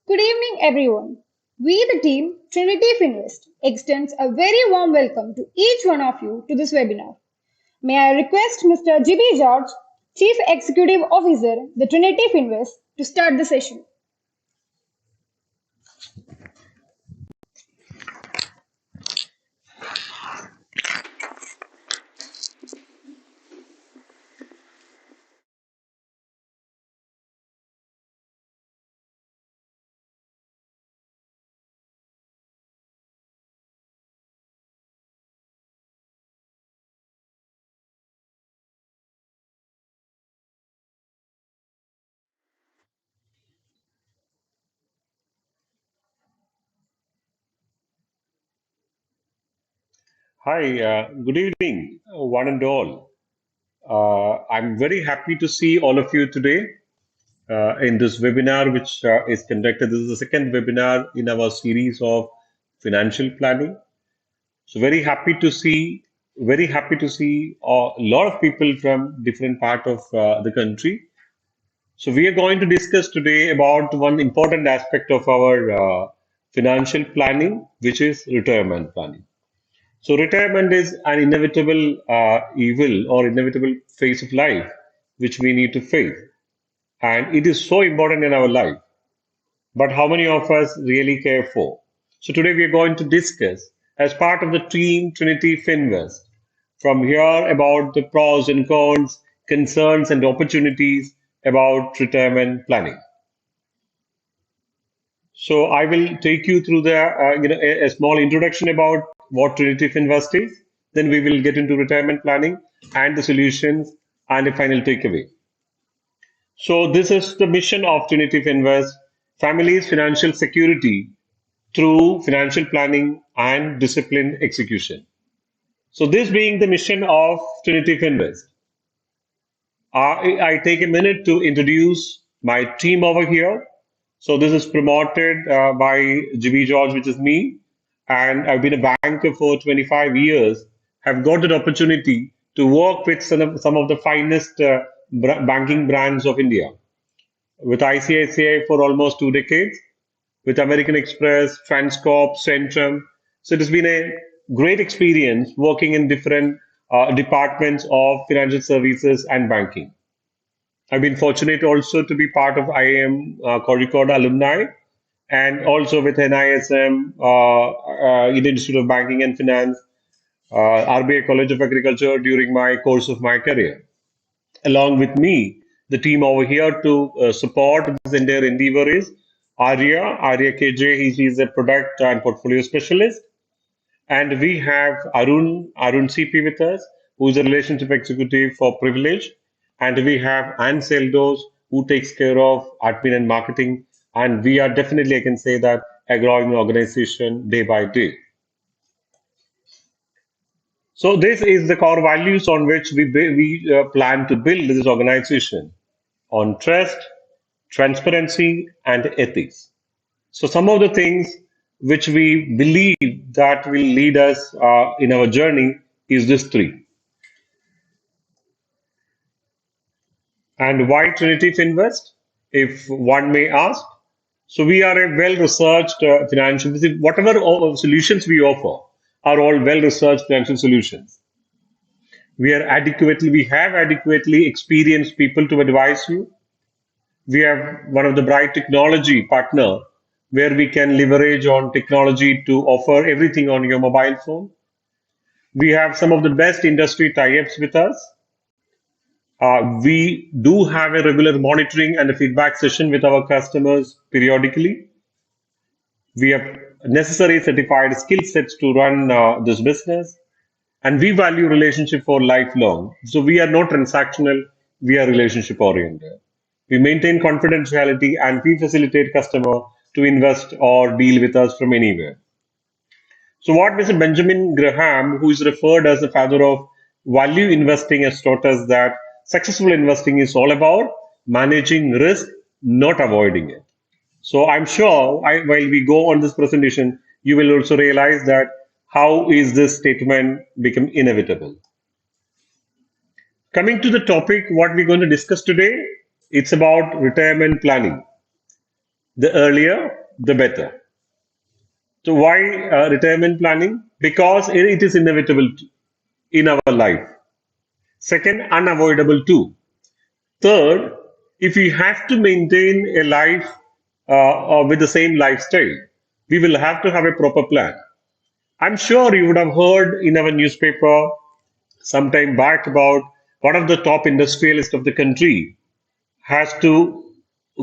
Good evening, everyone. We, the team Trinity Finvest, extends a very warm welcome to each one of you to this webinar. May I request Mr. GB George, Chief Executive Officer, the Trinity Finvest, to start the session. Hi, good evening, one and all. I'm very happy to see all of you today in this webinar, which is conducted. This is the second webinar in our series of financial planning. So very happy to see a lot of people from different part of the country. So we are going to discuss today about one important aspect of our financial planning, which is retirement planning. So retirement is an inevitable evil or inevitable phase of life which we need to face. And it is so important in our life. But how many of us really care for? So today we are going to discuss as part of the team Trinity Finvest from here about the pros and cons, concerns and opportunities about retirement planning. So I will take you through a small introduction about what Trinity Finvest is. Then we will get into retirement planning and the solutions and a final takeaway. So this is the mission of Trinity Finvest: families' financial security through financial planning and disciplined execution. So this being the mission of Trinity Finvest, I take a minute to introduce my team over here. So this is promoted by GB George, which is me, and I've been a banker for 25 years. Have got an opportunity to work with some of the finest banking brands of India, with ICICI for almost 2 decades, with American Express, Transcorp, Centrum. So it has been a great experience working in different departments of financial services and banking. I've been fortunate also to be part of IIM Kozhikode alumni and also with NISM, Indian Institute of Banking and Finance, RBI College of Agriculture during my course of my career. Along with me, the team over here to support this entire endeavor is Arya KJ. He is a product and portfolio specialist. And we have Arun CP with us, who is a relationship executive for Privilege. And we have Anne Seldos, who takes care of admin and marketing. And we are definitely, I can say that, a growing organization day by day. So this is the core values on which we plan to build this organization on trust, transparency, and ethics. So some of the things which we believe that will lead us in our journey is this three. And why Trinity Finvest, if one may ask? So we are a well-researched financial, whatever solutions we offer are all well-researched financial solutions. We have adequately experienced people to advise you. We have one of the bright technology partner where we can leverage on technology to offer everything on your mobile phone. We have some of the best industry tie-ups with us. We do have a regular monitoring and a feedback session with our customers periodically. We have necessary certified skill sets to run this business, and we value relationship for lifelong. So we are not transactional, we are relationship oriented. We maintain confidentiality and we facilitate customer to invest or deal with us from anywhere. So what Mr. Benjamin Graham, who is referred as the father of value investing, has taught us that successful investing is all about managing risk, not avoiding it. So I'm sure while we go on this presentation, you will also realize that how is this statement become inevitable. Coming to the topic, what we're going to discuss today, it's about retirement planning. The earlier the better. So why retirement planning? Because it is inevitable in our life. Second, unavoidable too. Third, if we have to maintain a life with the same lifestyle, we will have to have a proper plan. I'm sure you would have heard in our newspaper some time back about one of the top industrialists of the country has to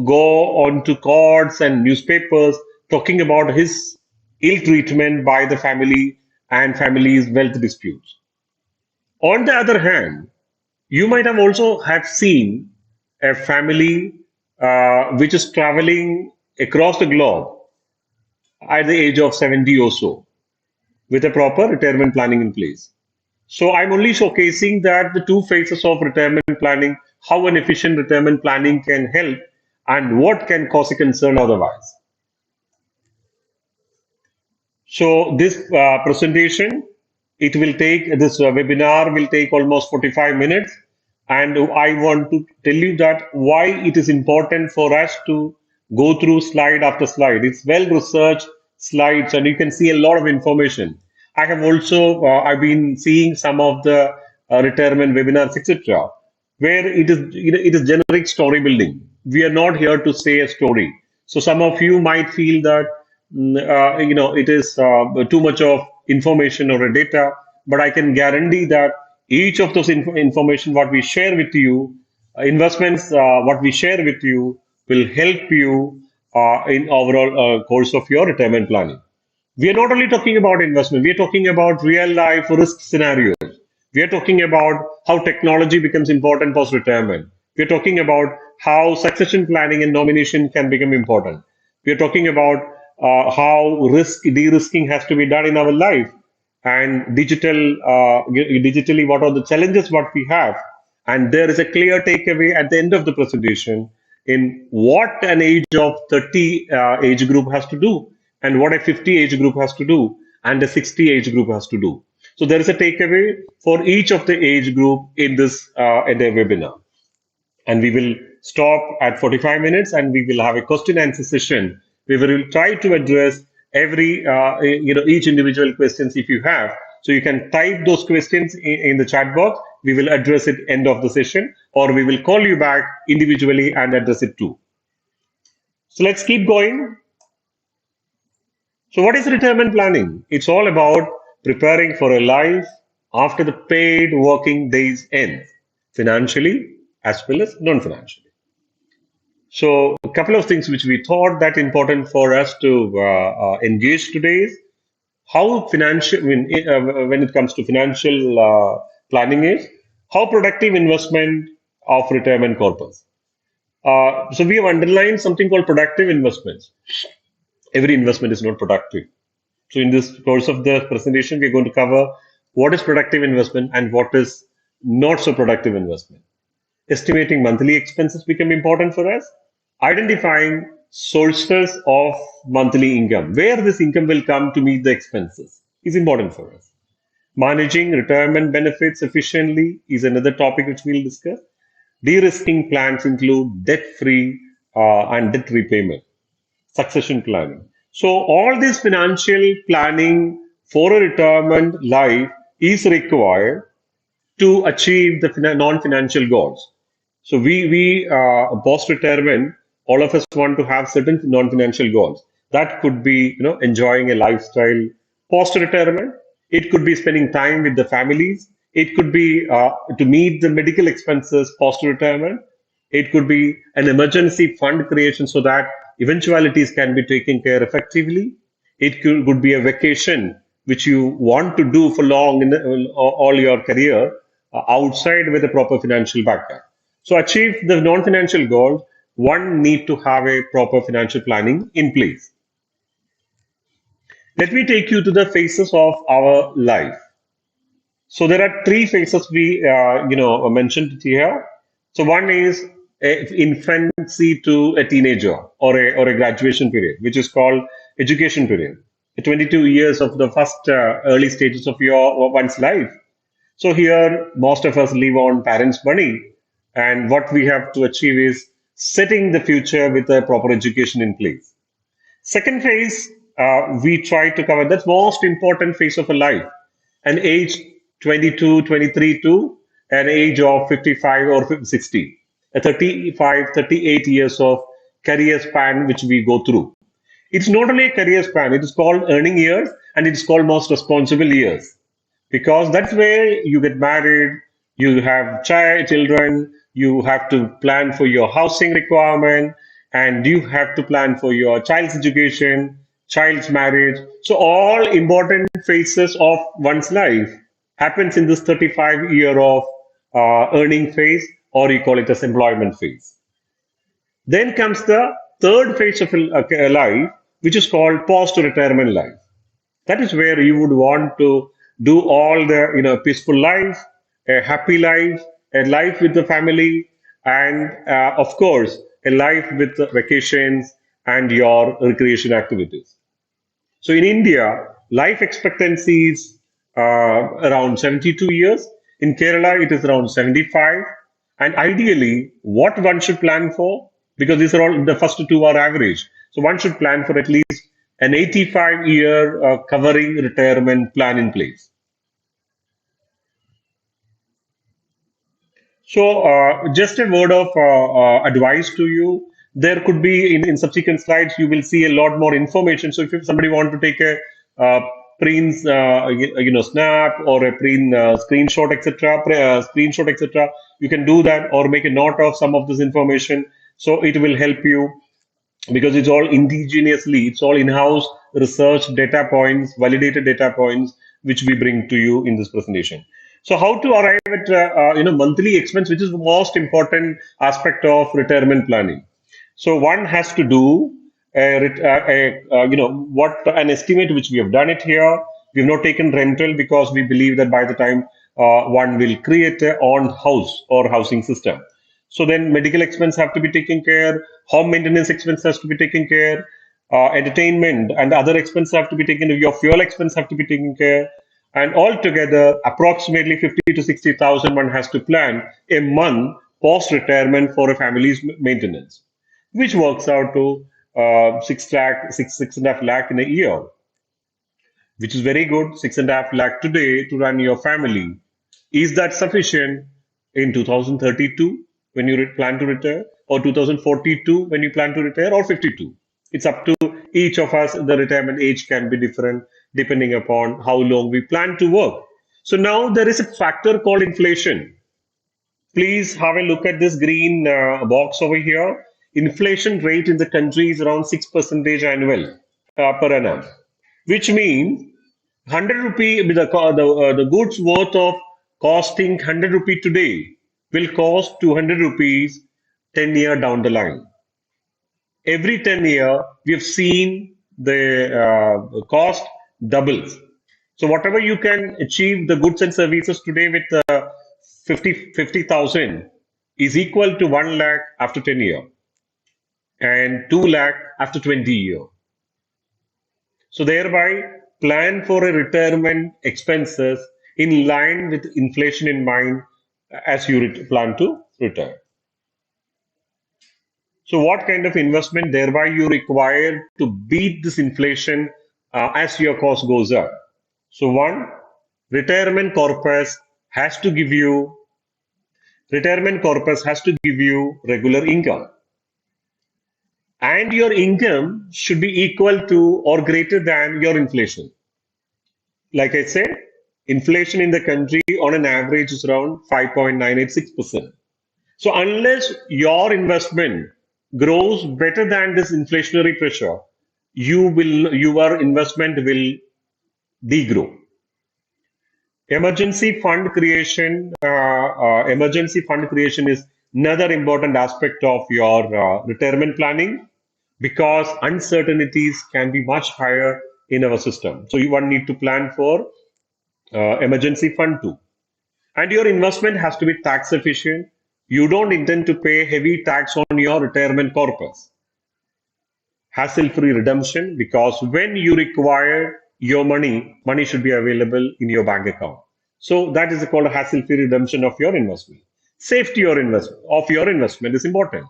go on to courts and newspapers talking about his ill treatment by the family and family's wealth disputes. On the other hand, you might have also have seen a family which is traveling across the globe at the age of 70 or so with a proper retirement planning in place. So I'm only showcasing that the two phases of retirement planning, how an efficient retirement planning can help and what can cause a concern otherwise. So this presentation, this webinar will take almost 45 minutes. And I want to tell you that why it is important for us to go through slide after slide. It's well researched slides and you can see a lot of information. I have also, I've been seeing some of the retirement webinars, etc., where it is generic story building. We are not here to say a story. So some of you might feel that it is too much of information or a data, but I can guarantee that each of those information what we share with you, investments what we share with you will help you in overall course of your retirement planning. We are not only talking about investment, we are talking about real life risk scenarios. We are talking about how technology becomes important post retirement. We are talking about how succession planning and nomination can become important. We are talking about how risk de-risking has to be done in our life and digitally what are the challenges what we have, and there is a clear takeaway at the end of the presentation in what an age of 30 age group has to do and what a 50 age group has to do and a 60 age group has to do. So there is a takeaway for each of the age group in this in the webinar, and we will stop at 45 minutes and we will have a question answer session. We will try to address every each individual questions if you have. So you can type those questions in the chat box. We will address it end of the session, or we will call you back individually and address it too. So let's keep going. So what is retirement planning? It's all about preparing for a life after the paid working days end, financially as well as non-financially. So a couple of things which we thought that important for us to engage today is how financial, when it comes to financial planning is how productive investment of retirement corpus. So we have underlined something called productive investments. Every investment is not productive. So in this course of the presentation, we're going to cover what is productive investment and what is not so productive investment. Estimating monthly expenses become important for us. Identifying sources of monthly income, where this income will come to meet the expenses, is important for us. Managing retirement benefits efficiently is another topic which we'll discuss. De-risking plans include debt-free and debt repayment, succession planning. So all this financial planning for a retirement life is required to achieve the non-financial goals. So we post retirement, all of us want to have certain non-financial goals. That could be enjoying a lifestyle post retirement. It could be spending time with the families. It could be to meet the medical expenses post retirement. It could be an emergency fund creation so that eventualities can be taken care effectively. Could be a vacation which you want to do for long in all your career outside with a proper financial background. So achieve the non-financial goals, one need to have a proper financial planning in place. Let me take you to the phases of our life. So there are three phases we mentioned here. So one is infancy to a teenager or a graduation period, which is called education period. The 22 years of the first early stages of your one's life. So here, most of us live on parents' money, and what we have to achieve is setting the future with a proper education in place. Second phase, we try to cover the most important phase of a life, an age 22, 23 to an age of 55 or 60, a 35, 38 years of career span which we go through. It's not only a career span, it is called earning years and it's called most responsible years because that's where you get married, you have children, you have to plan for your housing requirement, and you have to plan for your child's education, child's marriage. So all important phases of one's life happens in this 35 year of earning phase, or you call it as employment phase. Then comes the third phase of a life, which is called post-retirement life. That is where you would want to do all the peaceful life, a happy life, a life with the family, and of course a life with vacations and your recreation activities. So in India, life expectancy is around 72 years. In Kerala, it is around 75. And ideally, what one should plan for, because these are all the first two are average. So one should plan for at least an 85-year covering retirement plan in place. So, just a word of advice to you. There could be in subsequent slides, you will see a lot more information. So, if somebody want to take a print, snap or a print screenshot, etc., screenshot, etc., you can do that or make a note of some of this information. So, it will help you because it's all indigenously, it's all in-house research data points, validated data points, which we bring to you in this presentation. So how to arrive at monthly expense, which is the most important aspect of retirement planning. So one has to do what an estimate which we have done it here. We have not taken rental because we believe that by the time one will create a own house or housing system. So then medical expense have to be taken care, home maintenance expense has to be taken care, entertainment and other expenses have to be taken, your fuel expense have to be taken care, and altogether approximately 50 to 60,000 one has to plan a month post retirement for a family's maintenance, which works out to 6 and a half lakh in a year, which is very good. 6.5 lakh today to run your family. Is that sufficient in 2032 when you plan to retire, or 2042 when you plan to retire, or 52? It's up to each of us. The retirement age can be different depending upon how long we plan to work. So now there is a factor called inflation. Please have a look at this green box over here. Inflation rate in the country is around 6% annual per annum, which means 100 rupee, the goods worth of costing 100 rupee today will cost 200 rupees 10 year down the line. Every 10 year, we have seen the cost doubles. So whatever you can achieve the goods and services today with 50,000 is equal to 1 lakh after 10 year and 2 lakh after 20 year. So thereby plan for a retirement expenses in line with inflation in mind as you plan to retire. So what kind of investment thereby you require to beat this inflation as your cost goes up? So one, retirement corpus has to give you retirement corpus has to give you regular income, and your income should be equal to or greater than your inflation. Like I said, inflation in the country on an average is around 5.986%. So unless your investment grows better than this inflationary pressure, your investment will degrow. Emergency fund creation is another important aspect of your retirement planning because uncertainties can be much higher in our system. So you one need to plan for emergency fund too. And your investment has to be tax efficient. You don't intend to pay heavy tax on your retirement corpus. Hassle-free redemption, because when you require your money should be available in your bank account. So that is called a hassle-free redemption of your investment. Safety of your investment is important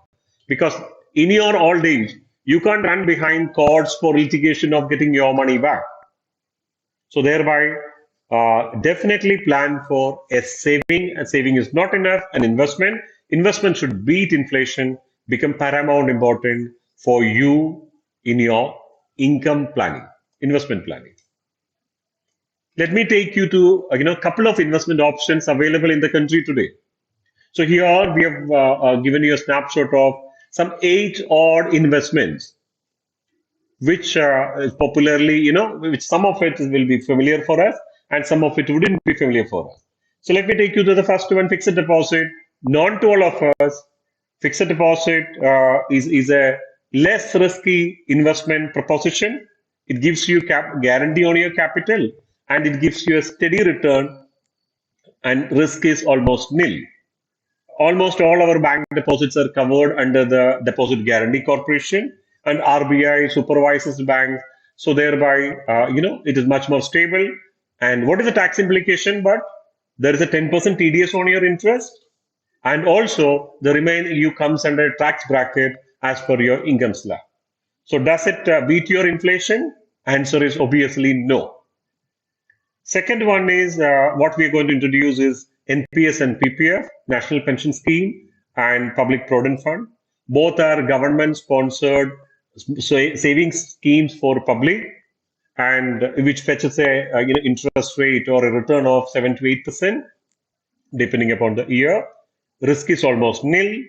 because in your old age You can't run behind courts for litigation of getting your money back. So thereby, definitely plan for a saving. A saving is not enough. An investment. Investment should beat inflation, become paramount important for you in your income planning, investment planning. Let me take you to a couple of investment options available in the country today. So here we have given you a snapshot of some eight odd investments which is popularly, which some of it will be familiar for us and some of it wouldn't be familiar for us. So let me take you to the first one, fixed deposit. Known to all of us, fixed deposit is a less risky investment proposition. It gives you guarantee on your capital and it gives you a steady return and risk is almost nil. Almost all our bank deposits are covered under the Deposit Guarantee Corporation, and RBI supervises banks. So thereby, it is much more stable. And what is the tax implication? But there is a 10% TDS on your interest, and also the remaining you comes under a tax bracket as per your income slab. So does it beat your inflation? Answer is obviously no. Second one is what we are going to introduce is NPS and PPF, National Pension Scheme and Public Provident Fund. Both are government-sponsored savings schemes for public, and which fetches a interest rate or a return of 7 to 8%, depending upon the year. Risk is almost nil,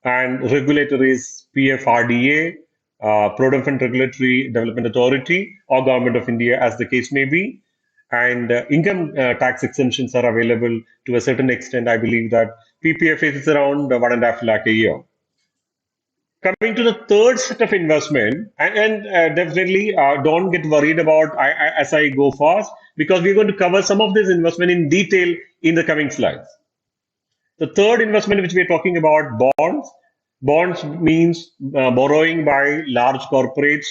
and regulator is PFRDA, Provident Fund Regulatory Development Authority, or Government of India, as the case may be. And income tax exemptions are available to a certain extent. I believe that PPF is around 1.5 lakh a year. Coming to the third set of investment, and definitely don't get worried about as I go fast, because we're going to cover some of this investment in detail in the coming slides. The third investment which we are talking about, bonds. Bonds means borrowing by large corporates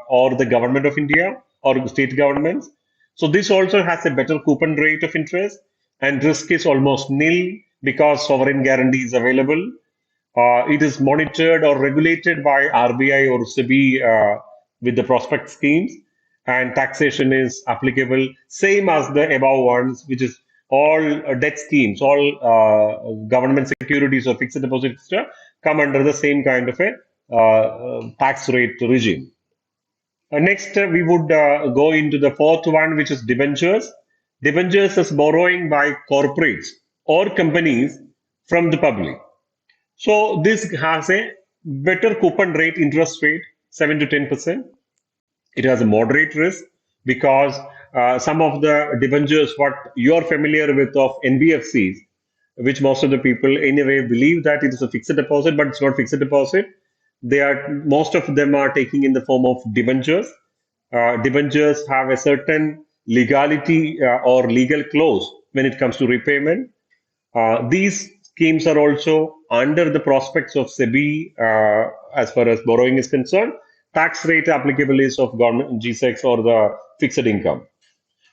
or the government of India or state governments. So this also has a better coupon rate of interest and risk is almost nil because sovereign guarantee is available. It is monitored or regulated by RBI or SEBI with the prospect schemes, and taxation is applicable same as the above ones, which is all debt schemes, all government securities or fixed deposit etc. come under the same kind of a tax rate regime. Next, we would go into the fourth one, which is debentures. Debentures is borrowing by corporates or companies from the public. So this has a better coupon rate, interest rate, 7 to 10%. It has a moderate risk because some of the debentures, what you're familiar with of NBFCs, which most of the people anyway believe that it is a fixed deposit, but it's not fixed deposit. They are most of them are taking in the form of debentures. Debentures have a certain legality or legal clause when it comes to repayment. These schemes are also under the prospects of SEBI as far as borrowing is concerned. Tax rate applicable is of government GSEX or the fixed income.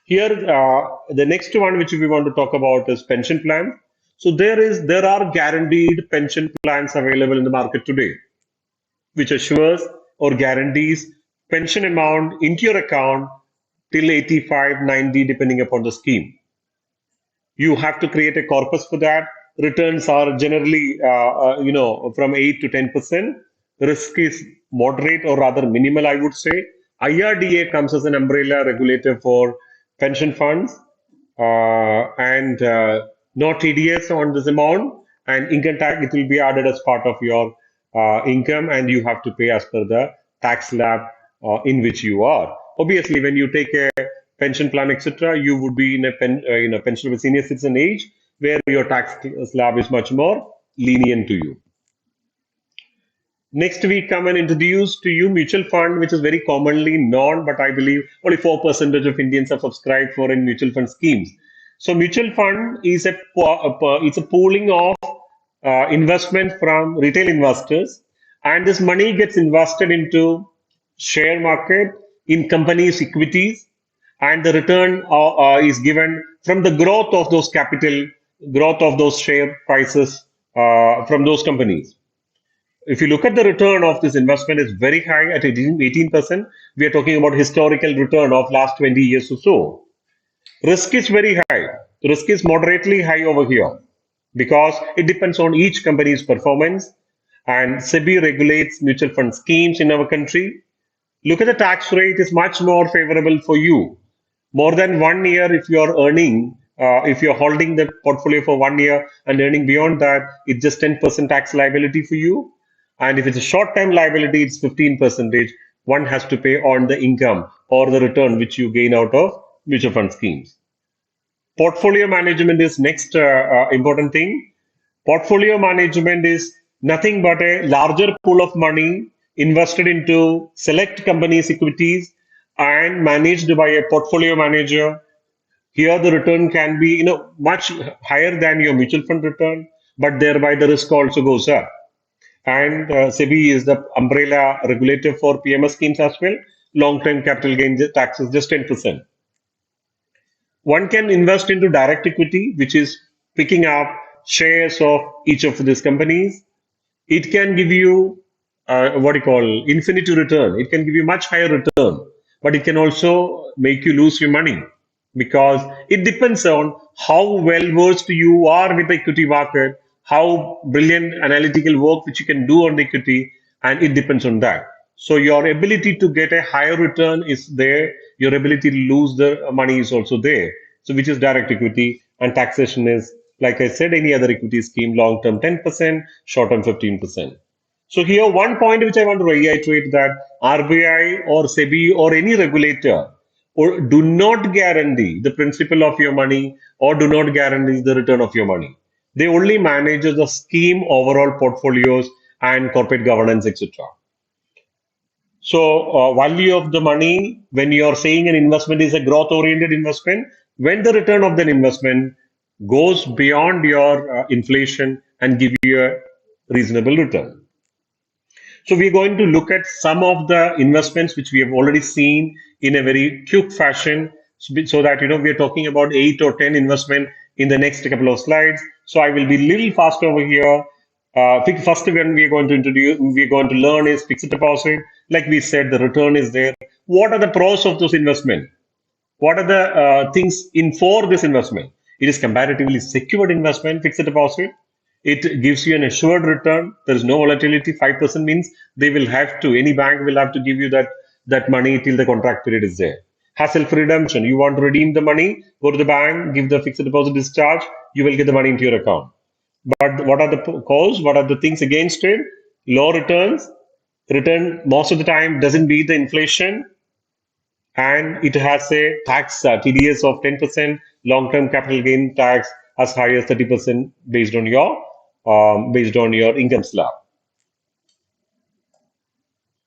Here, the next one which we want to talk about is pension plan. So there are guaranteed pension plans available in the market today, which assures or guarantees pension amount into your account till 85, 90, depending upon the scheme. You have to create a corpus for that. Returns are generally, from 8 to 10%. Risk is moderate or rather minimal, I would say. IRDA comes as an umbrella regulator for pension funds and no TDS on this amount. And income tax, it will be added as part of your income and you have to pay as per the tax slab in which you are. Obviously, when you take a pension plan, etc., you would be in a pension with senior citizen age, where your tax slab is much more lenient to you. Next, we come and introduce to you mutual fund, which is very commonly known, but I believe only 4% of Indians have subscribed for in mutual fund schemes. So, mutual fund is it's a pooling of investment from retail investors, and this money gets invested into share market in companies' equities, and the return is given from the growth of those capital, growth of those share prices from those companies. if you look at the return of this investment, it's very high at 18%. We are talking about historical return of last 20 years or so. Risk is very high. Risk is moderately high over here because it depends on each company's performance. And SEBI regulates mutual fund schemes in our country. Look at the tax rate is much more favorable for you. More than 1 year, if you are earning, if you're holding the portfolio for 1 year and earning beyond that, it's just 10% tax liability for you. And if it's a short-term liability, it's 15 percentage one has to pay on the income or the return which you gain out of mutual fund schemes. Portfolio management is next important thing. Portfolio management is nothing but a larger pool of money invested into select companies' equities and managed by a portfolio manager. Here, the return can be much higher than your mutual fund return, but thereby the risk also goes up. And SEBI is the umbrella regulator for PMS schemes as well. Long-term capital gain tax is just 10%. One can invest into direct equity, which is picking up shares of each of these companies. It can give you what you call infinity return. It can give you much higher return, but it can also make you lose your money because it depends on how well versed you are with the equity market, how brilliant analytical work which you can do on the equity, and it depends on that. So your ability to get a higher return is there. Your ability to lose the money is also there. So which is direct equity, and taxation is, like I said, any other equity scheme, long term 10%, short term 15%. So here, one point which I want to reiterate that RBI or SEBI or any regulator or do not guarantee the principal of your money or do not guarantee the return of your money. They only manage the scheme overall portfolios and corporate governance, etc. So, value of the money, when you are saying an investment is a growth oriented investment, when the return of that investment goes beyond your inflation and give you a reasonable return. So we're going to look at some of the investments which we have already seen in a very quick fashion, so that we are talking about 8 or 10 investment in the next couple of slides. So I will be a little fast over here. First one we're going to learn is fixed deposit. Like we said, the return is there. What are the pros of those investment? What are the things in for this investment? It is comparatively secured investment, fixed deposit. It gives you an assured return. There is no volatility. 5% means they will have to, any bank will have to give you that money till the contract period is there. Hassle-free redemption. You want to redeem the money, go to the bank, give the fixed deposit discharge, you will get the money into your account. But what are the cause? What are the things against it? Low returns. Return most of the time doesn't beat the inflation, and it has a tax TDS of 10%, long-term capital gain tax as high as 30% based on your income slab.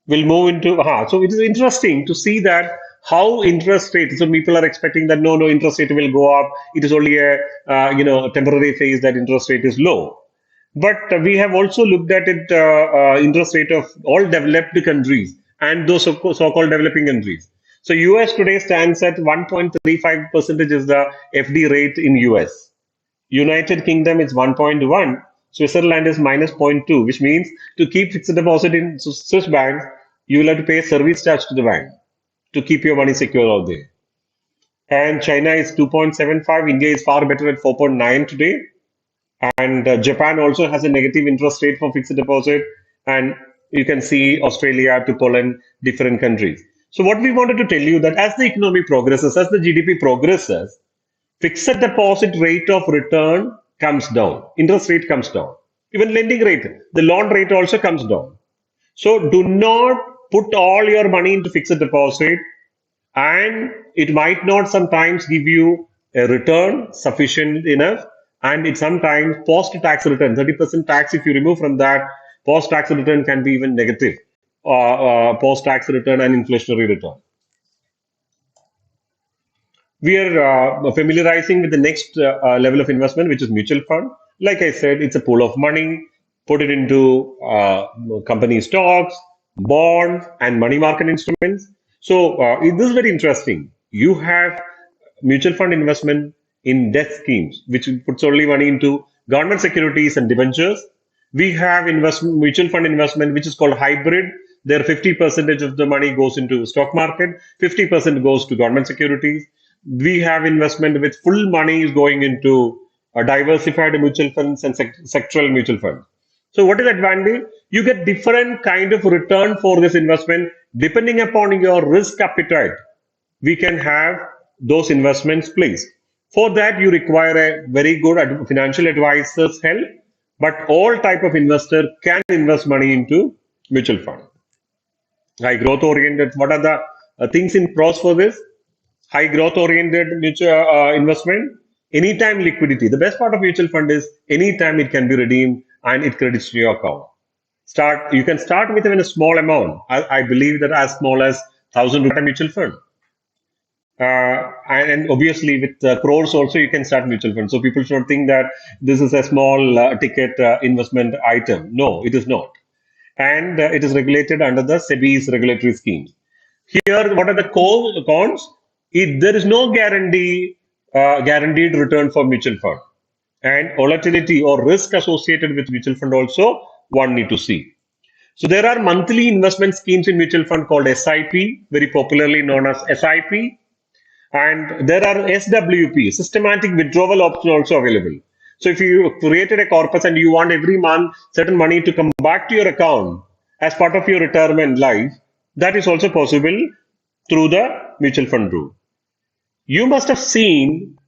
We'll move into so it is interesting to see that how interest rate. So people are expecting that no interest rate will go up. It is only a temporary phase that interest rate is low. But we have also looked at it interest rate of all developed countries and those so-called developing countries. So US today stands at 1.35 percentage is the FD rate in US. United Kingdom is 1.1. Switzerland is minus 0.2, which means to keep fixed deposit in Swiss banks, you will have to pay service charge to the bank to keep your money secure out there. And China is 2.75. India is far better at 4.9 today. And Japan also has a negative interest rate for fixed deposit. And you can see Australia to Poland, different countries. So what we wanted to tell you that as the economy progresses, as the GDP progresses, fixed deposit rate of return comes down, interest rate comes down, even lending rate, the loan rate also comes down. So do not put all your money into fixed deposit, and it might not sometimes give you a return sufficient enough, and it sometimes post tax return 30% tax. If you remove from that, post tax return can be even negative, post tax return and inflationary return. We are familiarizing with the next level of investment, which is mutual fund. Like I said, it's a pool of money, put it into company stocks, bonds, and money market instruments. So this is very interesting. You have mutual fund investment in debt schemes, which puts only money into government securities and debentures. We have investment mutual fund investment which is called hybrid. There 50% of the money goes into stock market, 50% goes to government securities. We have investment with full money is going into diversified mutual funds and sectoral mutual funds. So what is advantage? You get different kind of return for this investment depending upon your risk appetite. We can have those investments placed. For that, you require a very good financial advisor's help, but all type of investor can invest money into mutual fund. High growth oriented. What are the things in pros for this? High growth oriented mutual investment. Anytime liquidity. The best part of mutual fund is anytime it can be redeemed and it credits to your account. You can start with even a small amount. I believe that as small as 1,000 rupees mutual fund. And obviously with crores also you can start mutual fund. So people should think that this is a small ticket investment item. No, it is not. And it is regulated under the SEBI's regulatory scheme. Here, what are the cons? There is no guaranteed return for mutual fund, and volatility or risk associated with mutual fund also one need to see. So there are monthly investment schemes in mutual fund called SIP, very popularly known as SIP, and there are SWP, systematic withdrawal option also available. So if you created a corpus and you want every month certain money to come back to your account as part of your retirement life, that is also possible through the mutual fund route. You must have seen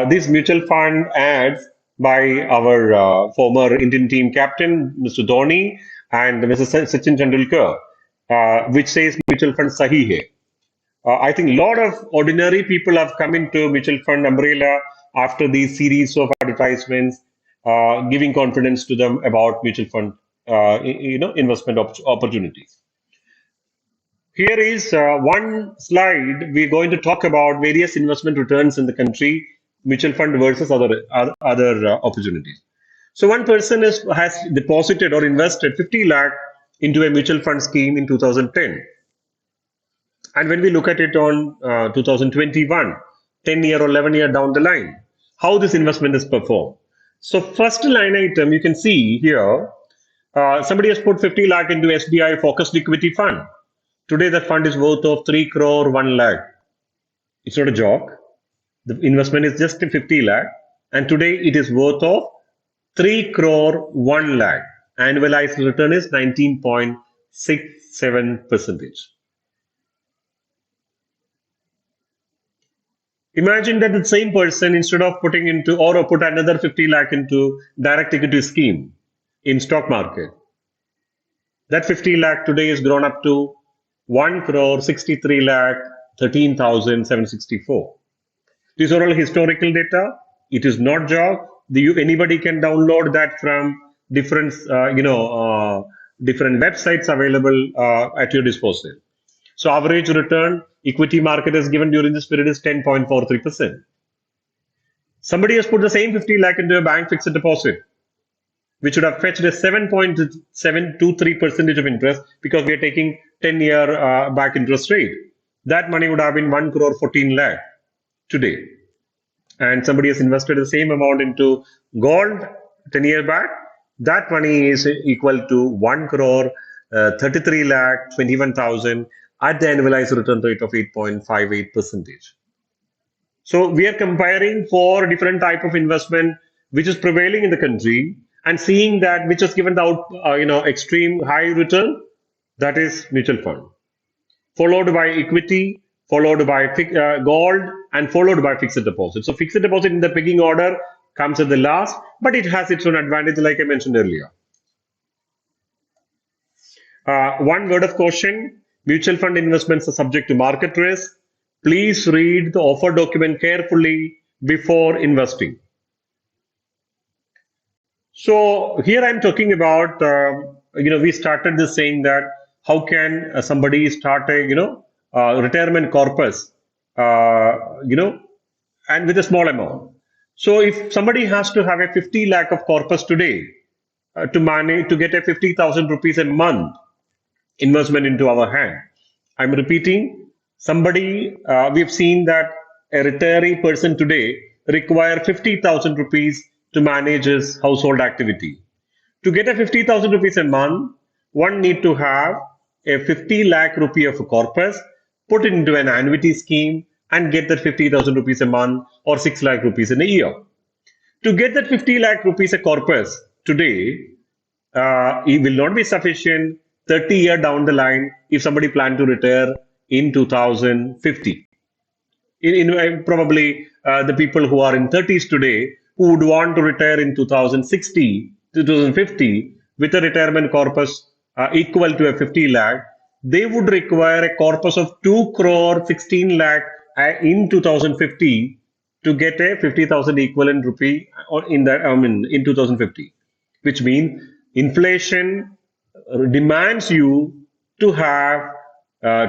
these mutual fund ads by our former Indian team captain, Mr. Dhoni, and Mr. Sachin Tendulkar, which says mutual fund sahi hai. I think a lot of ordinary people have come into mutual fund umbrella after these series of advertisements, giving confidence to them about mutual fund, investment opportunities. Here is one slide. We're going to talk about various investment returns in the country, mutual fund versus other opportunities. So one person has deposited or invested 50 lakh into a mutual fund scheme in 2010. And when we look at it on 2021, 10 year or 11 year down the line, how this investment is performed. So first line item, you can see here, somebody has put 50 lakh into SBI focused equity fund. Today the fund is worth of 3 crore 1 lakh. It's not a joke. The investment is just 50 lakh and today it is worth of 3 crore 1 lakh. Annualized return is 19.67%. Imagine that the same person, instead of putting into or put another 50 lakh into direct equity scheme in stock market, that 50 lakh today is grown up to 1 crore 63 lakh 13,764. These are all historical data. It is not job. Anybody can download that from different different websites available at your disposal. So average return equity market is given during this period is 10.43%. Somebody has put the same 50 lakh into a bank fixed deposit, which would have fetched a 7.723% of interest because we are taking 10-year back interest rate. That money would have been 1 crore 14 lakh today. And somebody has invested the same amount into gold 10 years back. That money is equal to 1 crore 33 lakh 21,000 at the annualized return rate of 8.58%. So we are comparing four different type of investment which is prevailing in the country and seeing that which has given the extreme high return, that is mutual fund, followed by equity, followed by gold, and followed by fixed deposit. So fixed deposit in the picking order comes at the last, but it has its own advantage, like I mentioned earlier. One word of caution: mutual fund investments are subject to market risk. Please read the offer document carefully before investing. So here I'm talking about, we started this saying that how can somebody start a, retirement corpus, and with a small amount. So if somebody has to have a 50 lakh of corpus today to manage to get a 50,000 rupees a month investment into our hand. I'm repeating, we've seen that a retiree person today require 50,000 rupees to manage his household activity. To get a 50,000 rupees a month, one need to have a 50 lakh rupee of a corpus, put it into an annuity scheme and get that 50,000 rupees a month or 6 lakh rupees in a year. To get that 50 lakh rupees a corpus today, it will not be sufficient 30 year down the line if somebody plan to retire in 2050. Probably the people who are in 30s today who would want to retire in 2060, 2050 with a retirement corpus equal to a 50 lakh, they would require a corpus of 2 crore 16 lakh in 2050 to get a 50,000 equivalent rupee or in that in 2050, which means inflation demands you to have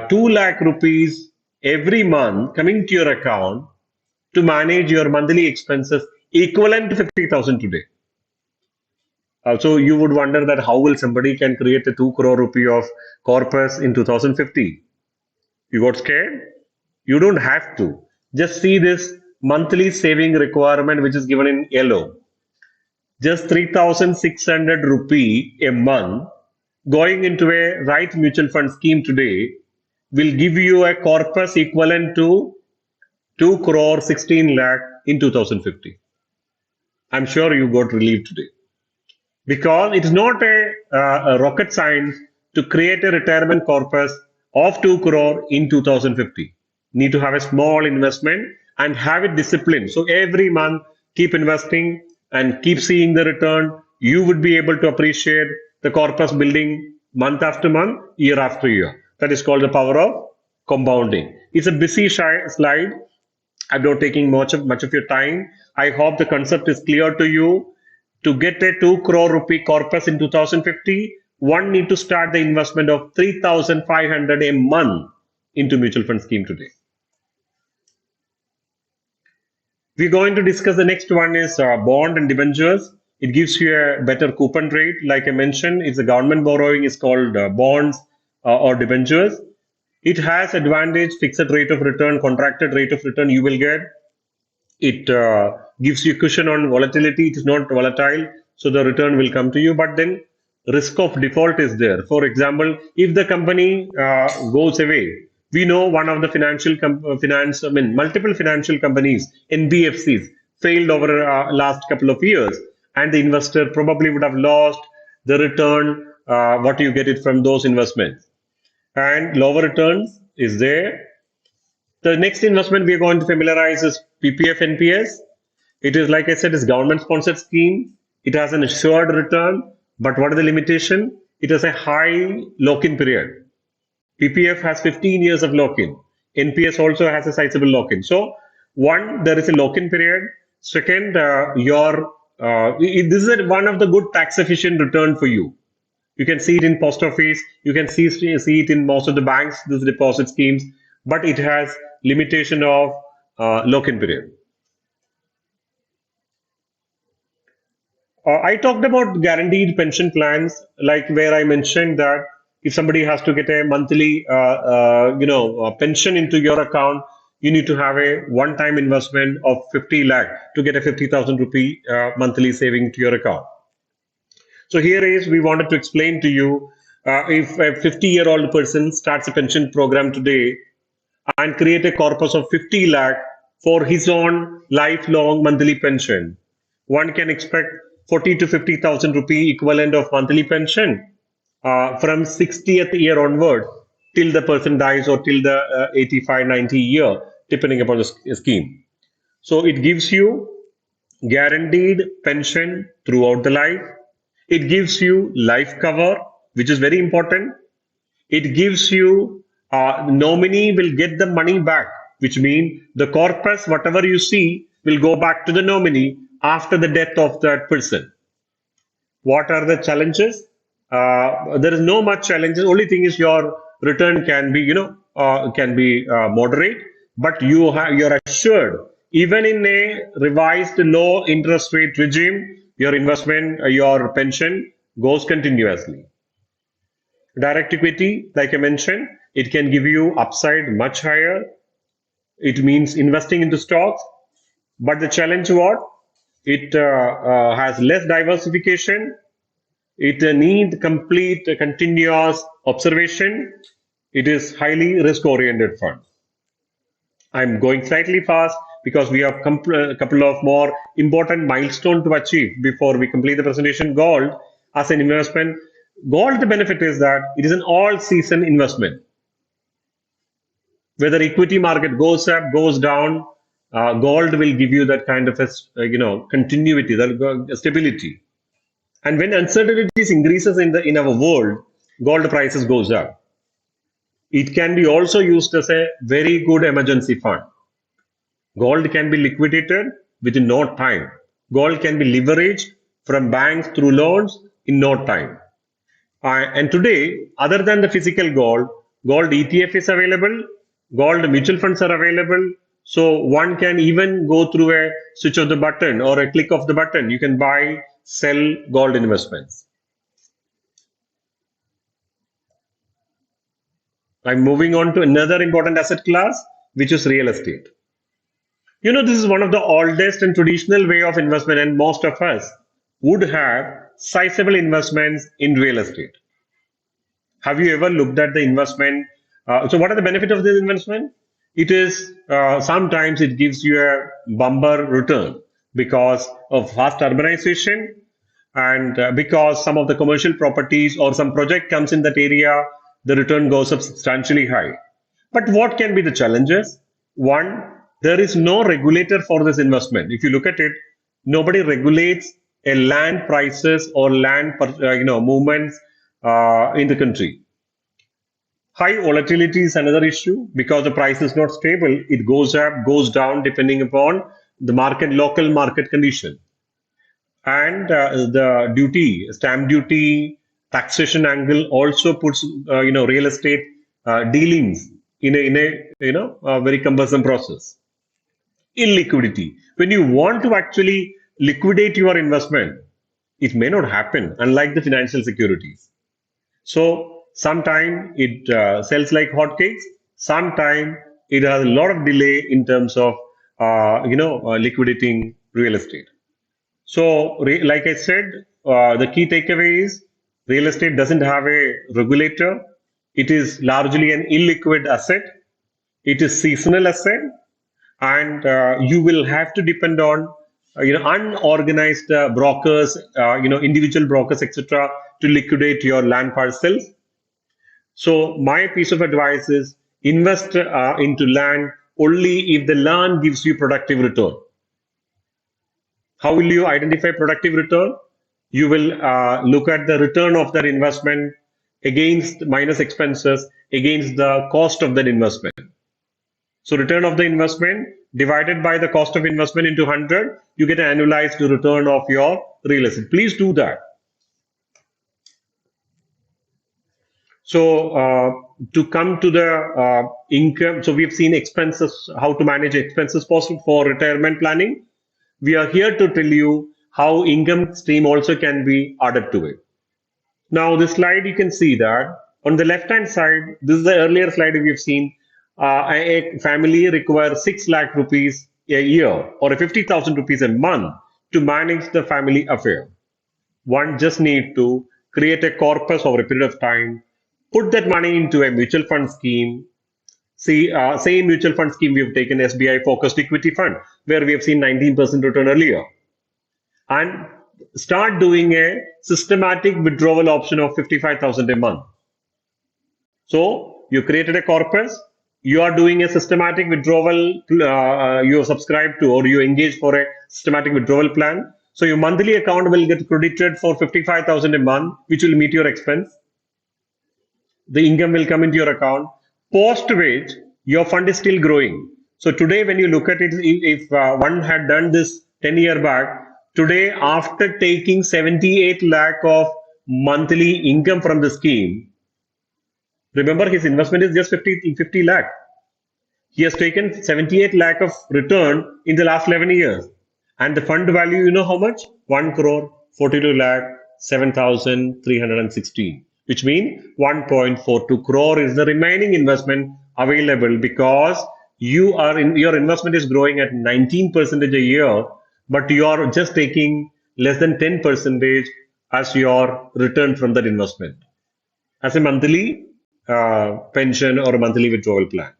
2 lakh rupees every month coming to your account to manage your monthly expenses equivalent to 50,000 today. So you would wonder that how will somebody can create a 2 crore rupee of corpus in 2050? You got scared? You don't have to. Just see this monthly saving requirement which is given in yellow. Just 3,600 rupee a month going into a right mutual fund scheme today will give you a corpus equivalent to 2 crore 16 lakh in 2050. I'm sure you got relieved today because it is not a rocket science to create a retirement corpus of 2 crore in 2050. Need to have a small investment and have it disciplined. So every month keep investing and keep seeing the return. You would be able to appreciate the corpus building month after month, year after year. That is called the power of compounding. It's a busy slide. I'm not taking much of your time. I hope the concept is clear to you. To get a 2 crore rupee corpus in 2050, one need to start the investment of 3,500 a month into mutual fund scheme today. We're going to discuss the next one is bond and debentures. It gives you a better coupon rate. Like I mentioned, it's a government borrowing is called bonds or debentures. It has advantage, fixed rate of return, contracted rate of return you will get. It gives you cushion on volatility. It is not volatile, so the return will come to you. But then risk of default is there. For example, if the company goes away, we know one of the multiple financial companies, NBFCs, failed over last couple of years, and the investor probably would have lost the return. What you get it from those investments, and lower returns is there. The next investment we are going to familiarize is PPF NPS. It is, like I said, is government sponsored scheme. It has an assured return, but what is the limitation? It has a high lock-in period. PPF has 15 years of lock-in. NPS also has a sizable lock-in. So, one, there is a lock-in period. Second, this is one of the good tax efficient return for you. You can see it in post office. You can see it in most of the banks, these deposit schemes, but it has limitation of lock-in period. I talked about guaranteed pension plans, like where I mentioned that if somebody has to get a monthly, pension into your account, you need to have a one-time investment of 50 lakh to get a 50,000 rupee monthly saving to your account. So here is we wanted to explain to you if a 50-year-old person starts a pension program today and create a corpus of 50 lakh for his own lifelong monthly pension, one can expect 40 to 50,000 rupee equivalent of monthly pension from 60th year onward till the person dies or till the 85, 90 year, depending upon the scheme. So it gives you guaranteed pension throughout the life. It gives you life cover, which is very important. It gives you nominee will get the money back, which means the corpus, whatever you see, will go back to the nominee after the death of that person. What are the challenges? There is no much challenges. Only thing is your return can be, moderate, but you're assured even in a revised low interest rate regime, your investment, your pension goes continuously. Direct equity, like I mentioned, it can give you upside much higher. It means investing into stocks, but the challenge what? It has less diversification. It need complete continuous observation. It is highly risk oriented fund. I'm going slightly fast because we have a couple of more important milestones to achieve before we complete the presentation. Gold as an investment, gold, the benefit is that it is an all season investment. Whether equity market goes up, goes down, gold will give you that kind of a, continuity, that stability. And when uncertainties increases in our world, gold prices goes up. It can be also used as a very good emergency fund. Gold can be liquidated within no time. Gold can be leveraged from banks through loans in no time. And today, other than the physical gold, gold ETF is available, gold mutual funds are available. So one can even go through a switch of the button or a click of the button. You can buy, sell gold investments. I'm moving on to another important asset class, which is real estate. This is one of the oldest and traditional way of investment, and most of us would have sizable investments in real estate. Have you ever looked at the investment? So, what are the benefits of this investment? It is sometimes it gives you a bumper return because of fast urbanization and because some of the commercial properties or some project comes in that area, the return goes up substantially high. But what can be the challenges? One, there is no regulator for this investment. If you look at it, nobody regulates a land prices or land movements in the country. High volatility is another issue because the price is not stable. It goes up, goes down depending upon the market, local market condition. And the duty, stamp duty, taxation angle also puts real estate dealings in a very cumbersome process. Illiquidity. When you want to actually liquidate your investment, it may not happen, unlike the financial securities. So sometime it sells like hotcakes. Sometime it has a lot of delay in terms of liquidating real estate. So, like I said, the key takeaway is real estate doesn't have a regulator. It is largely an illiquid asset. It is seasonal asset, and you will have to depend on unorganized brokers, individual brokers, etc., to liquidate your land parcels. So, my piece of advice is invest into land only if the land gives you productive return. How will you identify productive return? You will look at the return of that investment against minus expenses against the cost of that investment. So return of the investment divided by the cost of investment into 100, you get an annualized return of your real estate. Please do that. So to come to the income, so we've seen expenses, how to manage expenses for retirement planning. We are here to tell you how income stream also can be added to it. Now, this slide, you can see that on the left hand side, this is the earlier slide we've seen. A family requires 6 lakh rupees a year or 50,000 rupees a month to manage the family affair. One just need to create a corpus over a period of time, put that money into a mutual fund scheme. See, same mutual fund scheme we've taken SBI focused equity fund, where we have seen 19% return earlier, and start doing a systematic withdrawal option of 55,000 a month. So you created a corpus, you are doing a systematic withdrawal, you subscribe to or you engage for a systematic withdrawal plan. So your monthly account will get credited for 55,000 a month, which will meet your expense. The income will come into your account, post which your fund is still growing. So today, when you look at it, if one had done this 10 year back, today after taking 78 lakh of monthly income from the scheme, remember his investment is just 50 lakh. He has taken 78 lakh of return in the last 11 years. And the fund value, you know how much? 1 crore 42 lakh 7,316, which means 1.42 crore is the remaining investment available because your investment is growing at 19% a year, but you are just taking less than 10% as your return from that investment as a monthly pension or a monthly withdrawal plan.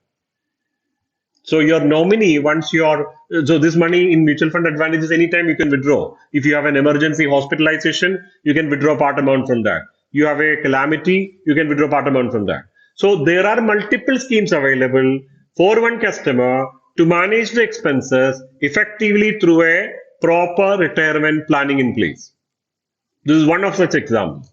So your nominee, once your so this money in mutual fund advantages anytime you can withdraw. If you have an emergency hospitalization, you can withdraw part amount from that. You have a calamity, you can withdraw part amount from that. So there are multiple schemes available for one customer to manage the expenses effectively through a proper retirement planning in place. This is one of such examples.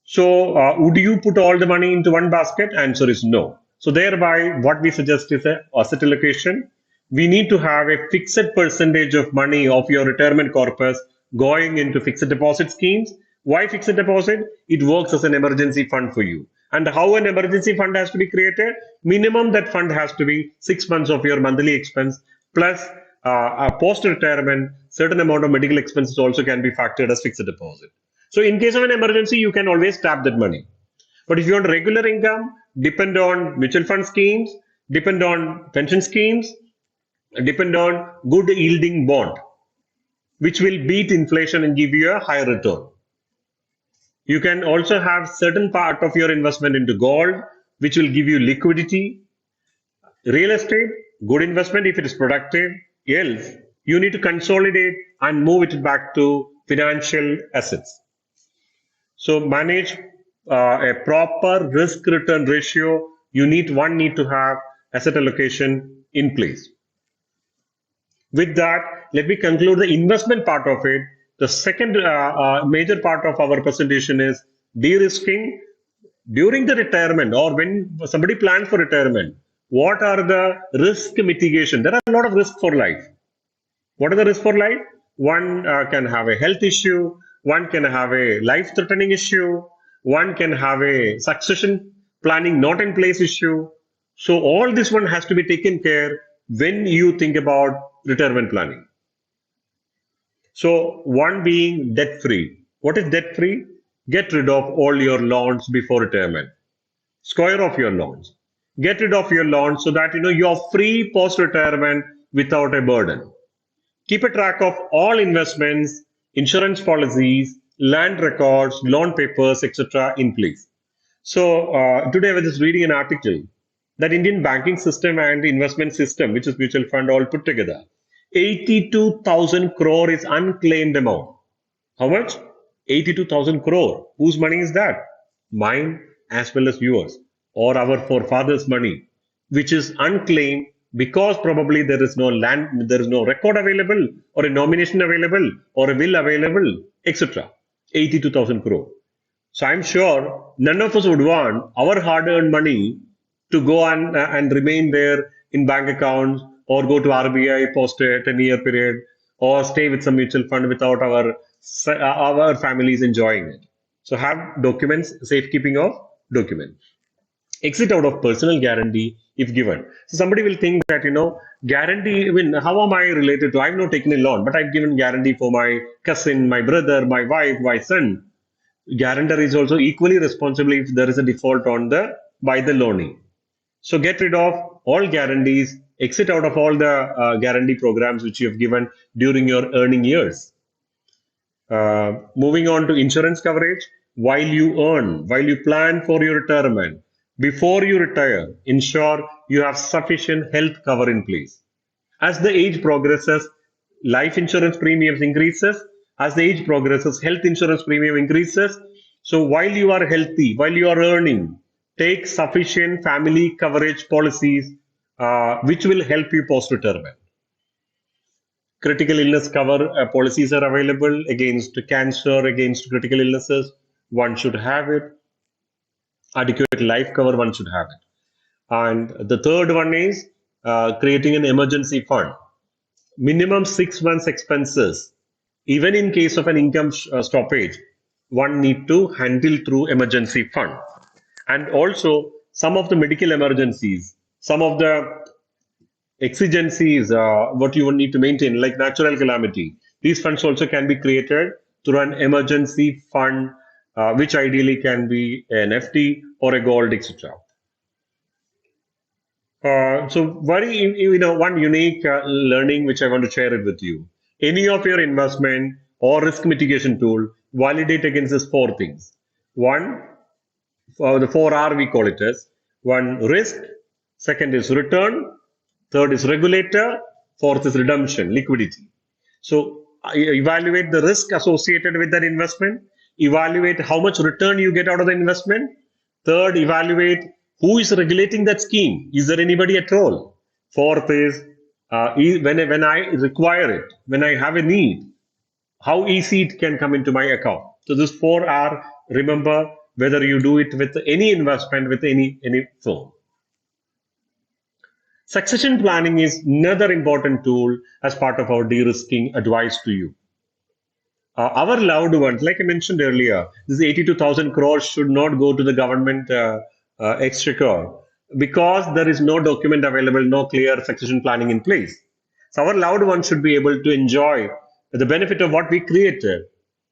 So, would you put all the money into one basket? Answer is no. So, thereby, what we suggest is a asset allocation. We need to have a fixed percentage of money of your retirement corpus going into fixed deposit schemes. Why fixed deposit? It works as an emergency fund for you. And how an emergency fund has to be created? Minimum that fund has to be 6 months of your monthly expense plus a post retirement, certain amount of medical expenses also can be factored as fixed deposit. So in case of an emergency, you can always tap that money. But if you want regular income, depend on mutual fund schemes, depend on pension schemes, depend on good yielding bond, which will beat inflation and give you a higher return. You can also have certain part of your investment into gold, which will give you liquidity. Real estate, good investment if it is productive. Else, you need to consolidate and move it back to financial assets. So manage a proper risk return ratio. One need to have asset allocation in place. With that, let me conclude the investment part of it. The second major part of our presentation is de-risking during the retirement or when somebody plans for retirement. What are the risk mitigation? There are a lot of risks for life. What are the risks for life? One can have a health issue, one can have a life threatening issue, one can have a succession planning not in place issue. So, all this one has to be taken care when you think about retirement planning. So, one being debt free. What is debt free? Get rid of all your loans before retirement. Square off your loans. Get rid of your loans so that you're free post retirement without a burden. Keep a track of all investments, insurance policies, land records, loan papers, etc. in place. So today I was just reading an article that Indian banking system and investment system, which is mutual fund, all put together, 82,000 crore is unclaimed amount. How much? 82,000 crore. Whose money is that? Mine as well as yours, or our forefathers' money, which is unclaimed because probably there is no land, there is no record available, or a nomination available, or a will available, etc. 82,000 crore. So I'm sure none of us would want our hard-earned money to go and remain there in bank accounts or go to RBI post a 10-year period or stay with some mutual fund without our families enjoying it. So have documents, safekeeping of documents. Exit out of personal guarantee if given. So somebody will think that, guarantee, I mean, how am I related to? I've not taken a loan, but I've given guarantee for my cousin, my brother, my wife, my son. Guarantor is also equally responsible if there is a default on the by the loanee. So get rid of all guarantees, exit out of all the guarantee programs which you have given during your earning years. Moving on to insurance coverage, while you plan for your retirement, before you retire, ensure you have sufficient health cover in place. As the age progresses, life insurance premiums increases. As the age progresses, health insurance premium increases. So while you are healthy, while you are earning, take sufficient family coverage policies which will help you post retirement. Critical illness cover policies are available against cancer, against critical illnesses. One should have it. Adequate life cover, one should have it. And the third one is creating an emergency fund. Minimum 6 months expenses. Even in case of an income stoppage, one need to handle through emergency fund. And also some of the medical emergencies, some of the exigencies, what you would need to maintain, like natural calamity. These funds also can be created through an emergency fund, which ideally can be an FD or a gold, etc. So very, one unique learning which I want to share it with you. any of your investment or risk mitigation tool, validate against these four things. One, for the 4R we call it as one risk, second is return, third is regulator, fourth is redemption, liquidity. So evaluate the risk associated with that investment, evaluate how much return you get out of the investment. Third, evaluate who is regulating that scheme. Is there anybody at all? Fourth is when I require it, when I have a need, how easy it can come into my account. So these four are, remember, whether you do it with any investment with any firm. Succession planning is another important tool as part of our de-risking advice to you. Our loved ones, like I mentioned earlier, this 82,000 crores should not go to the government exchequer because there is no document available, no clear succession planning in place. So our loved ones should be able to enjoy the benefit of what we created.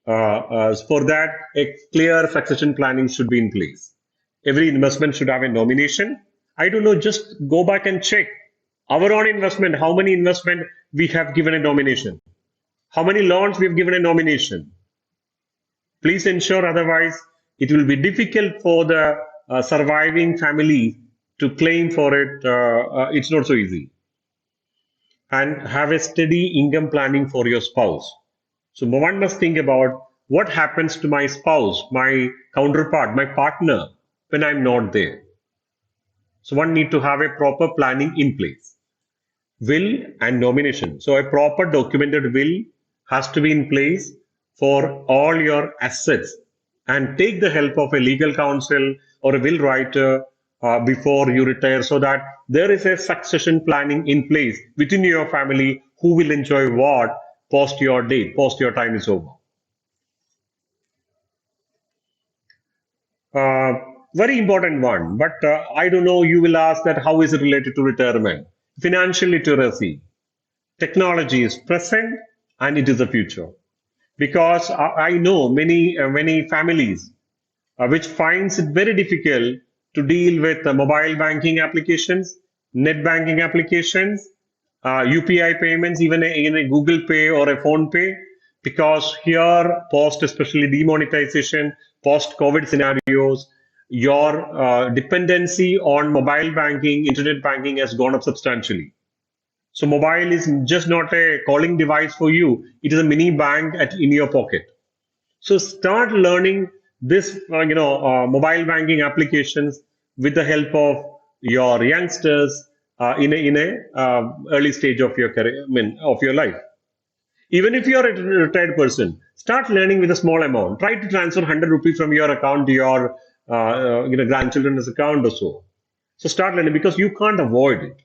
For that, a clear succession planning should be in place. Every investment should have a nomination. I don't know, just go back and check our own investment, how many investment we have given a nomination, how many loans we have given a nomination. Please ensure, otherwise it will be difficult for the surviving family to claim for it. It's not so easy. And have a steady income planning for your spouse. So one must think about what happens to my spouse, my counterpart, my partner when I'm not there. So one need to have a proper planning in place. Will and nomination. So a proper documented will has to be in place for all your assets, and take the help of a legal counsel or a will writer before you retire, so that there is a succession planning in place within your family who will enjoy what post your date, post your time is over. Uh, Very important one, but I don't know, you will ask that how is it related to retirement? Financial literacy. Technology is present and it is the future. Because I know many families which finds it very difficult to deal with mobile banking applications, net banking applications, UPI payments, even in a Google Pay or a Phone Pay, because here post especially demonetization, post COVID scenarios, your dependency on mobile banking, internet banking has gone up substantially. So mobile is just not a calling device for you; it is a mini bank in your pocket. So start learning this, mobile banking applications with the help of your youngsters in a early stage of your career, I mean, of your life. Even if you're a retired person, start learning with a small amount. Try to transfer 100 rupees from your account to your grandchildren's account or so. So start learning, because you can't avoid it.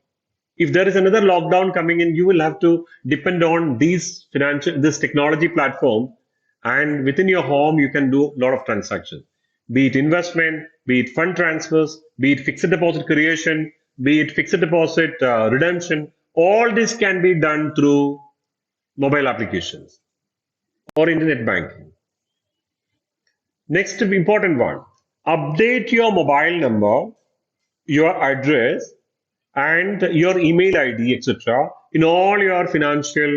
If there is another lockdown coming in, you will have to depend on this technology platform, and within your home you can do a lot of transactions, be it investment, be it fund transfers, be it fixed deposit creation, be it fixed deposit redemption. All this can be done through mobile applications or internet banking. Next important one, update your mobile number, your address, and your email ID, etc., in all your financial,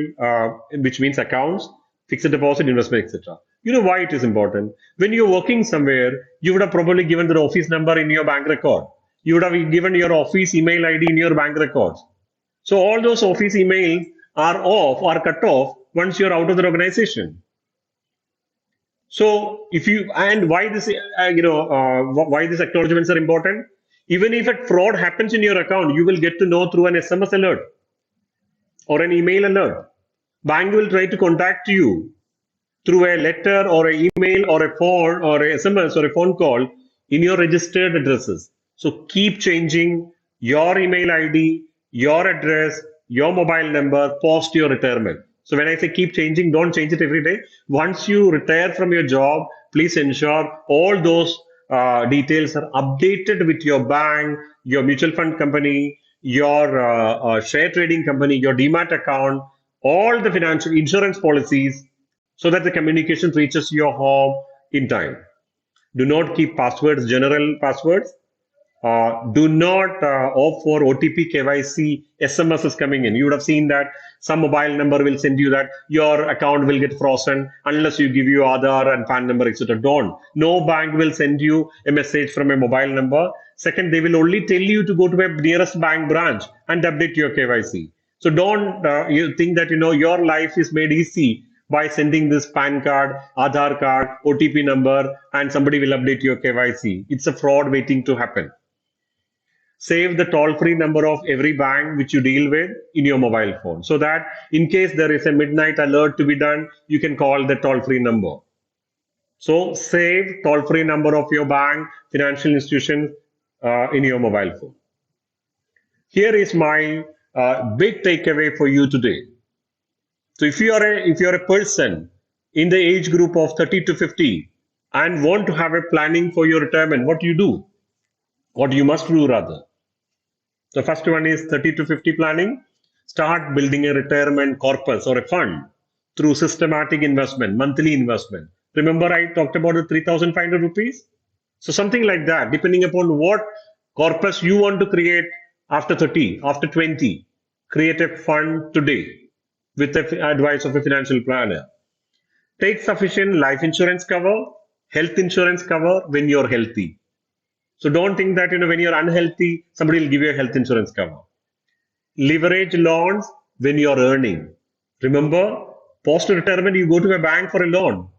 which means accounts, fixed deposit, investment, etc. You know why it is important? When you're working somewhere, you would have probably given the office number in your bank record. You would have given your office email ID in your bank records. So all those office emails are cut off once you're out of the organization. So if you, and why this, why these acknowledgements are important? Even if a fraud happens in your account, you will get to know through an SMS alert or an email alert. Bank will try to contact you through a letter or an email or a phone or a SMS or a phone call in your registered addresses. So keep changing your email ID, your address, your mobile number post your retirement. So when I say keep changing, don't change it every day. Once you retire from your job, please ensure all those details are updated with your bank, your mutual fund company, your share trading company, your demat account, all the financial insurance policies, so that the communication reaches your home in time. Do not keep passwords, general passwords. Do not opt for OTP KYC SMS is coming in. You would have seen that some mobile number will send you that your account will get frozen unless you give your Aadhaar and PAN number, etc. Don't. No bank will send you a message from a mobile number. Second, they will only tell you to go to a nearest bank branch and update your KYC. So don't you think that your life is made easy by sending this PAN card, Aadhaar card, OTP number, and somebody will update your KYC. It's a fraud waiting to happen. Save the toll-free number of every bank which you deal with in your mobile phone so that in case there is a midnight alert to be done, you can call the toll-free number. So save toll-free number of your bank, financial institution in your mobile phone. Here is my big takeaway for you today. So if you're a person in the age group of 30 to 50 and want to have a planning for your retirement, what do you do? What you must do rather. The first one is 30 to 50 planning. Start building a retirement corpus or a fund through systematic investment, monthly investment. Remember, I talked about the 3,500 rupees? So, something like that, depending upon what corpus you want to create after 30, after 20, create a fund today with the advice of a financial planner. Take sufficient life insurance cover, health insurance cover when you're healthy. So don't think that when you're unhealthy, somebody will give you a health insurance cover. Leverage loans when you're earning. Remember, post retirement, you go to a bank for a loan.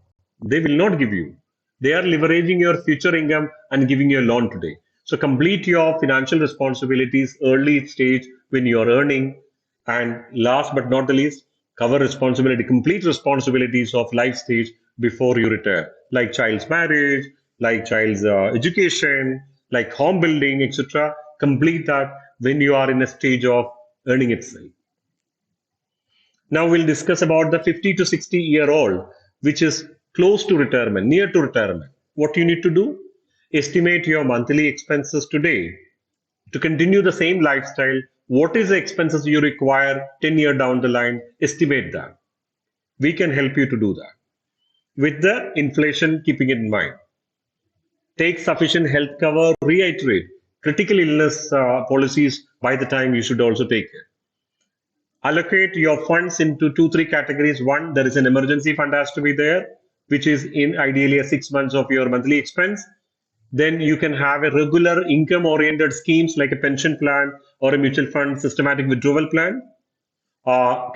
They will not give you. They are leveraging your future income and giving you a loan today. So complete your financial responsibilities early stage when you're earning. And last but not the least, cover responsibility, complete responsibilities of life stage before you retire, like child's marriage, like child's education, like home building, etc. Complete that when you are in a stage of earning itself. Now we'll discuss about the 50 to 60-year-old, which is close to retirement, near to retirement. What you need to do? Estimate your monthly expenses today. To continue the same lifestyle, what is the expenses you require 10 years down the line? Estimate that. We can help you to do that. With the inflation, keeping it in mind. Take sufficient health cover, reiterate critical illness policies by the time you should also take it. Allocate your funds into two, three categories. One, there is an emergency fund has to be there, which is in ideally a 6 months of your monthly expense. Then you can have a regular income oriented schemes like a pension plan or a mutual fund systematic withdrawal plan.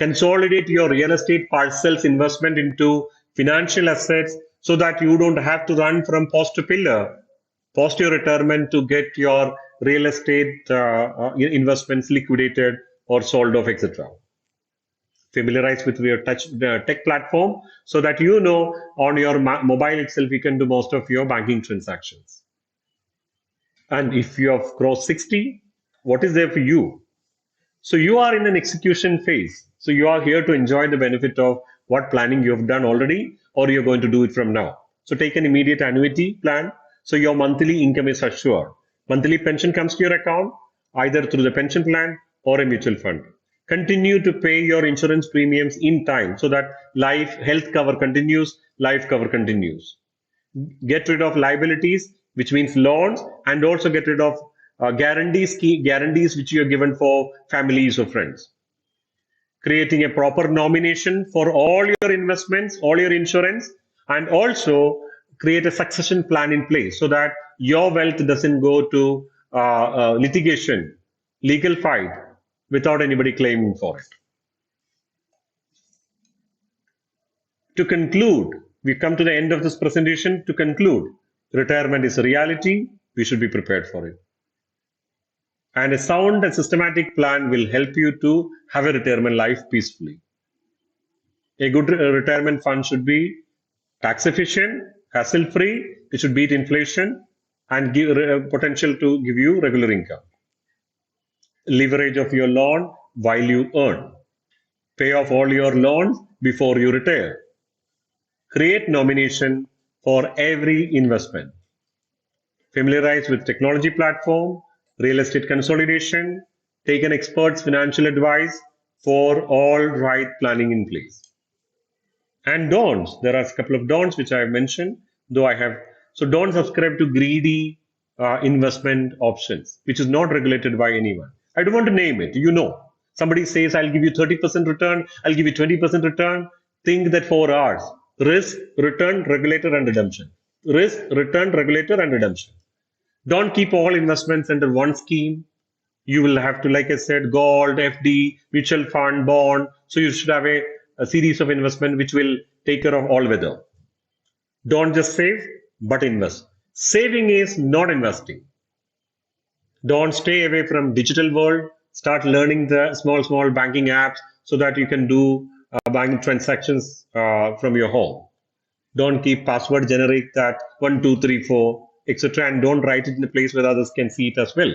Consolidate your real estate parcels investment into financial assets so that you don't have to run from post to pillar post your retirement to get your real estate investments liquidated or sold off, etc. Familiarize with your tech platform so that on your mobile itself you can do most of your banking transactions. And if you have crossed 60, what is there for you? So you are in an execution phase. So you are here to enjoy the benefit of what planning you have done already, or you're going to do it from now. So take an immediate annuity plan. So your monthly income is assured. Monthly pension comes to your account either through the pension plan or a mutual fund. Continue to pay your insurance premiums in time so that health cover continues, life cover continues. Get rid of liabilities, which means loans, and also get rid of guarantees which you are given for families or friends. Creating a proper nomination for all your investments, all your insurance, and also create a succession plan in place so that your wealth doesn't go to litigation, legal fight without anybody claiming for it. To conclude, we come to the end of this presentation. To conclude, retirement is a reality. We should be prepared for it. And a sound and systematic plan will help you to have a retirement life peacefully. A good retirement fund should be tax efficient, hassle free, it should beat inflation, and give potential to give you regular income. Leverage of your loan while you earn. Pay off all your loans before you retire. Create nomination for every investment. Familiarize with technology platform, real estate consolidation, take an expert's financial advice for all right planning in place. And don'ts. There are a couple of don'ts which I have mentioned, though I have. So don't subscribe to greedy investment options, which is not regulated by anyone. I don't want to name it. Somebody says, I'll give you 30% return, I'll give you 20% return. Think that 4 hours. Risk, return, regulator, and redemption. Risk, return, regulator, and redemption. Don't keep all investments under one scheme. You will have to, like I said, gold, FD, mutual fund, bond. So you should have a series of investment which will take care of all weather. Don't just save, but invest. Saving is not investing. Don't stay away from digital world. Start learning the small banking apps so that you can do banking transactions from your home. Don't keep password generic that 1234 etc. And don't write it in a place where others can see it as well.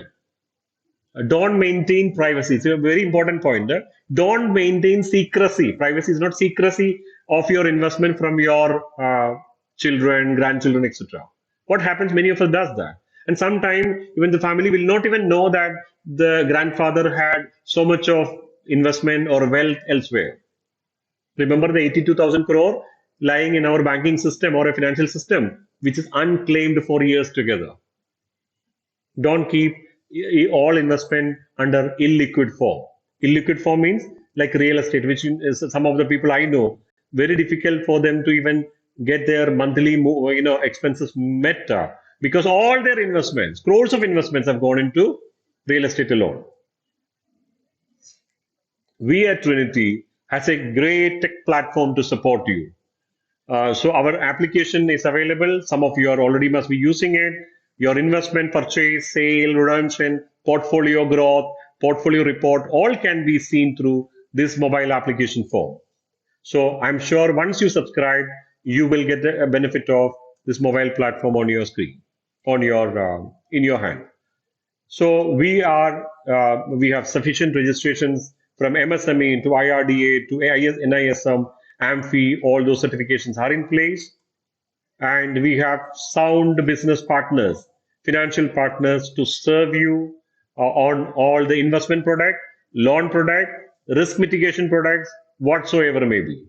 Don't maintain privacy. It's a very important point. Don't maintain secrecy. Privacy is not secrecy of your investment from your children, grandchildren, etc. What happens? Many of us does that, and sometimes even the family will not even know that the grandfather had so much of investment or wealth elsewhere. Remember the 82,000 crore lying in our banking system or a financial system, which is unclaimed for years together. Don't keep all investment under illiquid form. Illiquid form means like real estate, which is some of the people I know, very difficult for them to even get their monthly expenses met because all their investments, crores of investments have gone into real estate alone. We at Trinity has a great tech platform to support you. So our application is available. Some of you are already must be using it. Your investment purchase, sale, redemption, portfolio growth, portfolio report, all can be seen through this mobile application form. So I'm sure once you subscribe, you will get the benefit of this mobile platform on your screen, on your in your hand. So we have sufficient registrations from MSME to IRDA to NISM, AMFI. All those certifications are in place, and we have sound business partners, financial partners to serve you on all the investment product, loan product, risk mitigation products, whatsoever may be.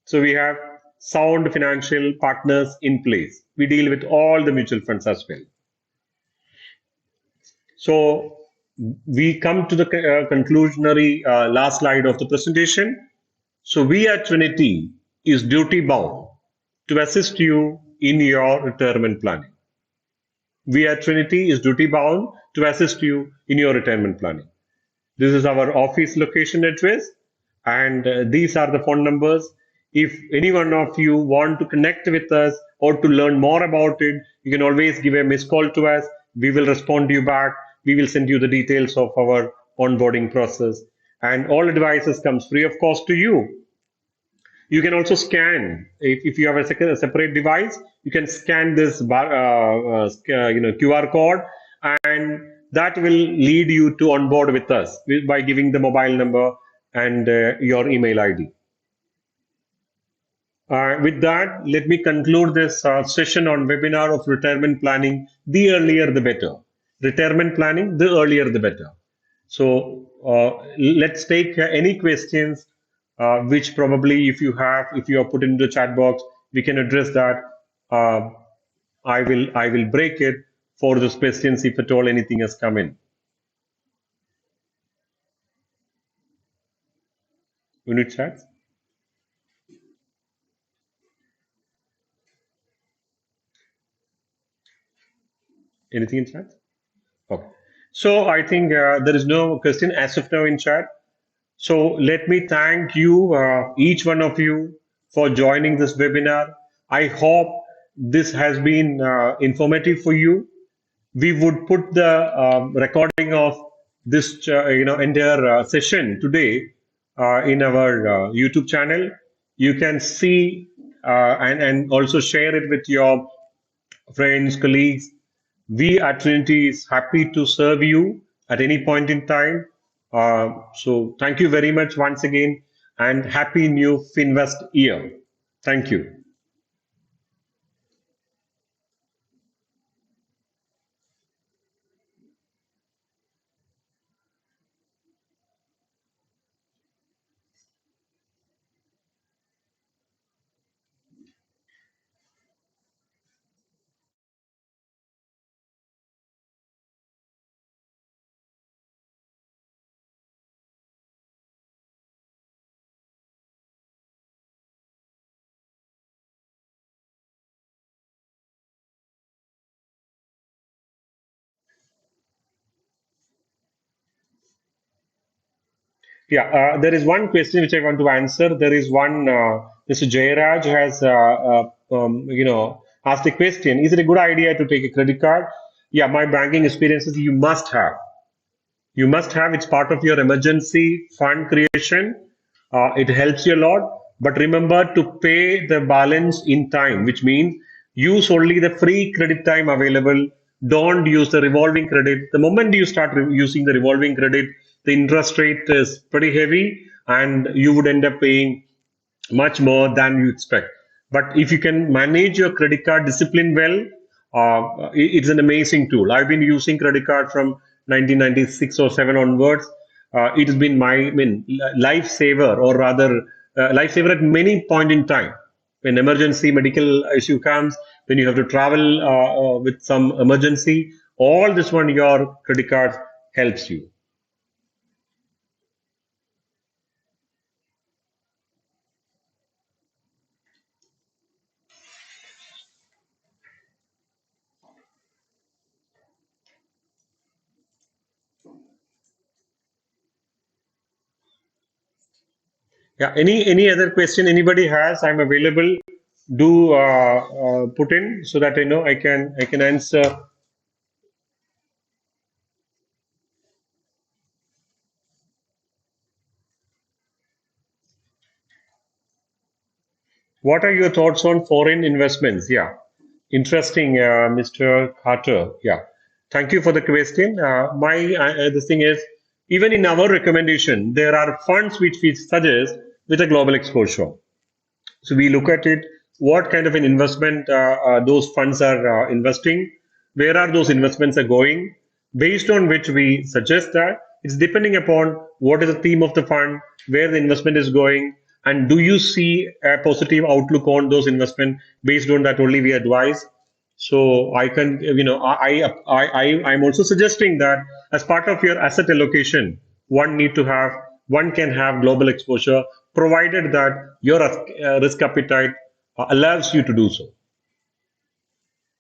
So we have sound financial partners in place. We deal with all the mutual funds as well. So we come to the conclusionary last slide of the presentation. So we at Trinity is duty bound to assist you in your retirement planning. We at Trinity is duty bound to assist you in your retirement planning. This is our office location address, and these are the phone numbers. If any one of you want to connect with us or to learn more about it, you can always give a missed call to us. We will respond to you back. We will send you the details of our onboarding process, and all advices comes free of cost to you. You can also scan if you have a separate device. You can scan this QR code, and that will lead you to onboard with us by giving the mobile number and your email ID. With that, let me conclude this session on webinar of retirement planning. The earlier, the better. Retirement planning, the earlier, the better. So let's take any questions which probably if you are put into the chat box, we can address that. Uh, I will break it for those questions if at all anything has come in. Unit chats? Anything in chat? Okay. So I think there is no question as of now in chat. So let me thank you, each one of you, for joining this webinar. I hope this has been informative for you. We would put the recording of this entire session today in our YouTube channel. You can see and also share it with your friends, colleagues. We at Trinity is happy to serve you at any point in time. So thank you very much once again, and happy new Finvest year. Thank you. Yeah, there is one question which I want to answer. There is one, Mr. Jairaj has, asked the question, is it a good idea to take a credit card? Yeah, my banking experiences you must have. You must have, it's part of your emergency fund creation. It helps you a lot. But remember to pay the balance in time, which means use only the free credit time available. Don't use the revolving credit. The moment you start using the revolving credit, the interest rate is pretty heavy and you would end up paying much more than you expect. But if you can manage your credit card discipline well, it's an amazing tool. I've been using credit card from 1996 or 7 onwards. It has been my, lifesaver, or rather, lifesaver at many point in time. When emergency medical issue comes, when you have to travel with some emergency, all this one, your credit card helps you. Yeah. Any other question anybody has? I'm available. Do put in so that I know I can answer. What are your thoughts on foreign investments? Yeah, interesting, Mr. Carter. Yeah, thank you for the question. My the thing is, even in our recommendation, there are funds which we suggest with a global exposure. So we look at it, what kind of an investment those funds are investing, where are those investments are going, based on which we suggest that. It's depending upon what is the theme of the fund, where the investment is going, and do you see a positive outlook on those investment. Based on that only we advise. So I can, I'm also suggesting that as part of your asset allocation, one can have global exposure, provided that your risk appetite allows you to do so.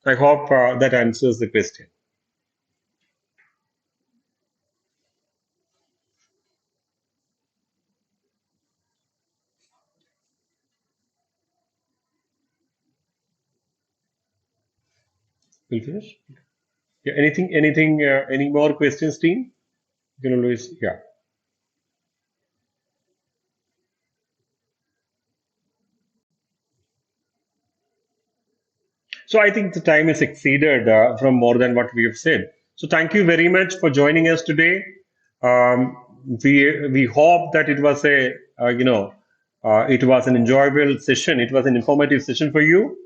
I hope that answers the question. We'll finish. Yeah. Any more questions, team? You can always, yeah. So I think the time is exceeded from more than what we have said. So thank you very much for joining us today. Um, we hope that it was a it was an enjoyable session. It was an informative session for you.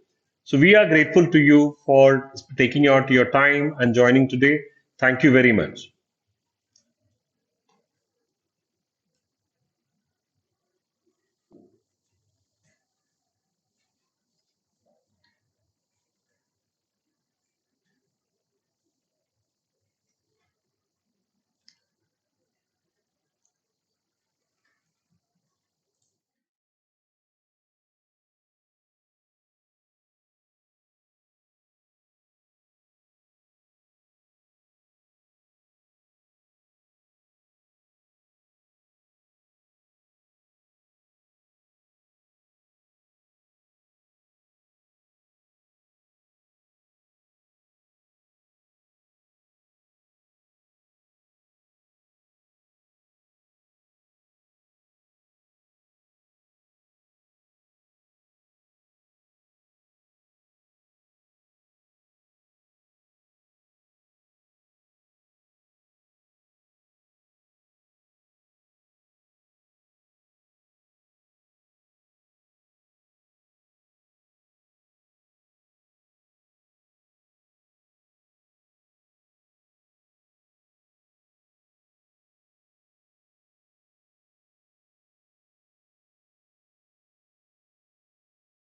So we are grateful to you for taking out your time and joining today. Thank you very much.